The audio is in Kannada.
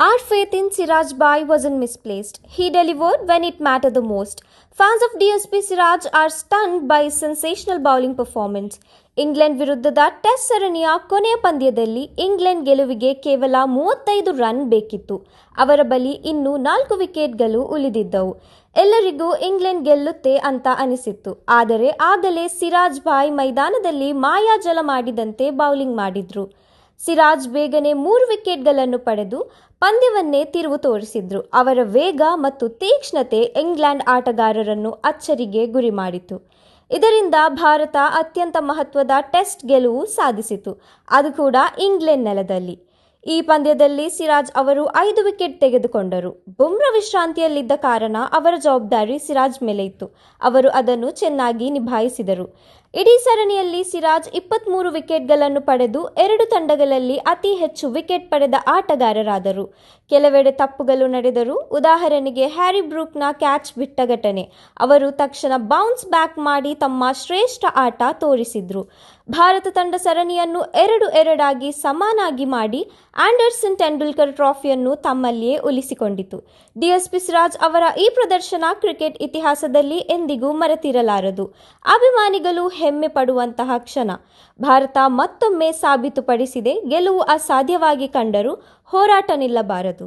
Our faith in Siraj Bhai wasn't misplaced. He delivered when it mattered the most. Fans of DSP Siraj are stunned by his sensational bowling performance. England ವಿರುದ್ಧದ ಟೆಸ್ಟ್ ಸರಣಿಯ ಕೊನೆಯ ಪಂದ್ಯದಲ್ಲಿ ಇಂಗ್ಲೆಂಡ್ ಗೆಲುವಿಗೆ ಕೇವಲ 35 ರನ್ ಬೇಕಿತ್ತು. ಅವರ ಬಳಿ ಇನ್ನೂ 4 ವಿಕೆಟ್ಗಳು ಉಳಿದಿದ್ದವು. ಎಲ್ಲರಿಗೂ ಇಂಗ್ಲೆಂಡ್ ಗೆಲ್ಲುತ್ತೆ ಅಂತ ಅನಿಸಿತ್ತು. ಆದರೆ ಆಗಲೇ ಸಿರಾಜ್ ಭಾಯ್ ಮೈದಾನದಲ್ಲಿ ಮಾಯಾಜಲ ಮಾಡಿದಂತೆ ಬೌಲಿಂಗ್ ಮಾಡಿದ್ರು. ಸಿರಾಜ್ ಬೇಗನೆ 3 ವಿಕೆಟ್ಗಳನ್ನು ಪಡೆದು ಪಂದ್ಯವನ್ನೇ ತಿರುವು ತೋರಿಸಿದ್ರು. ಅವರ ವೇಗ ಮತ್ತು ತೀಕ್ಷ್ಣತೆ ಇಂಗ್ಲೆಂಡ್ ಆಟಗಾರರನ್ನು ಅಚ್ಚರಿಗೆ ಗುರಿ ಮಾಡಿತು. ಇದರಿಂದ ಭಾರತ ಅತ್ಯಂತ ಮಹತ್ವದ ಟೆಸ್ಟ್ ಗೆಲುವು ಸಾಧಿಸಿತು, ಅದು ಕೂಡ ಇಂಗ್ಲೆಂಡ್ ನೆಲದಲ್ಲಿ. ಈ ಪಂದ್ಯದಲ್ಲಿ ಸಿರಾಜ್ ಅವರು 5 ವಿಕೆಟ್ ತೆಗೆದುಕೊಂಡರು. ಬುಮ್ರಾ ವಿಶ್ರಾಂತಿಯಲ್ಲಿದ್ದ ಕಾರಣ ಅವರ ಜವಾಬ್ದಾರಿ ಸಿರಾಜ್ ಮೇಲೆ ಇತ್ತು. ಅವರು ಅದನ್ನು ಚೆನ್ನಾಗಿ ನಿಭಾಯಿಸಿದರು. ಇಡೀ ಸರಣಿಯಲ್ಲಿ ಸಿರಾಜ್ 23 ವಿಕೆಟ್ಗಳನ್ನು ಪಡೆದು 2 ತಂಡಗಳಲ್ಲಿ ಅತಿ ಹೆಚ್ಚು ವಿಕೆಟ್ ಪಡೆದ ಆಟಗಾರರಾದರು. ಕೆಲವೆಡೆ ತಪ್ಪುಗಳು ನಡೆದರು. ಉದಾಹರಣೆಗೆ ಹ್ಯಾರಿ ಬ್ರೂಕ್ನ ಕ್ಯಾಚ್ ಬಿಟ್ಟ ಘಟನೆ. ಅವರು ತಕ್ಷಣ ಬೌನ್ಸ್ ಬ್ಯಾಕ್ ಮಾಡಿ ತಮ್ಮ ಶ್ರೇಷ್ಠ ಆಟ ತೋರಿಸಿದ್ರು. ಭಾರತ ತಂಡ ಸರಣಿಯನ್ನು 2-2 ಸಮಾನಾಗಿ ಮಾಡಿ ಆಂಡರ್ಸನ್ ತೆಂಡೂಲ್ಕರ್ ಟ್ರೋಫಿಯನ್ನು ತಮ್ಮಲ್ಲಿಯೇ ಉಳಿಸಿಕೊಂಡಿತು. ಡಿಎಸ್ಪಿ ಸಿರಾಜ್ ಅವರ ಈ ಪ್ರದರ್ಶನ ಕ್ರಿಕೆಟ್ ಇತಿಹಾಸದಲ್ಲಿ ಎಂದಿಗೂ ಮರೆತಿರಲಾರದು. ಅಭಿಮಾನಿಗಳು ಹೆಮ್ಮೆ ಪಡುವಂತಹ ಕ್ಷಣ. ಭಾರತ ಮತ್ತೊಮ್ಮೆ ಸಾಬೀತುಪಡಿಸಿದೆ, ಗೆಲುವು ಅಸಾಧ್ಯವಾಗಿ ಕಂಡರೂ ಹೋರಾಟ ನಿಲ್ಲಬಾರದು.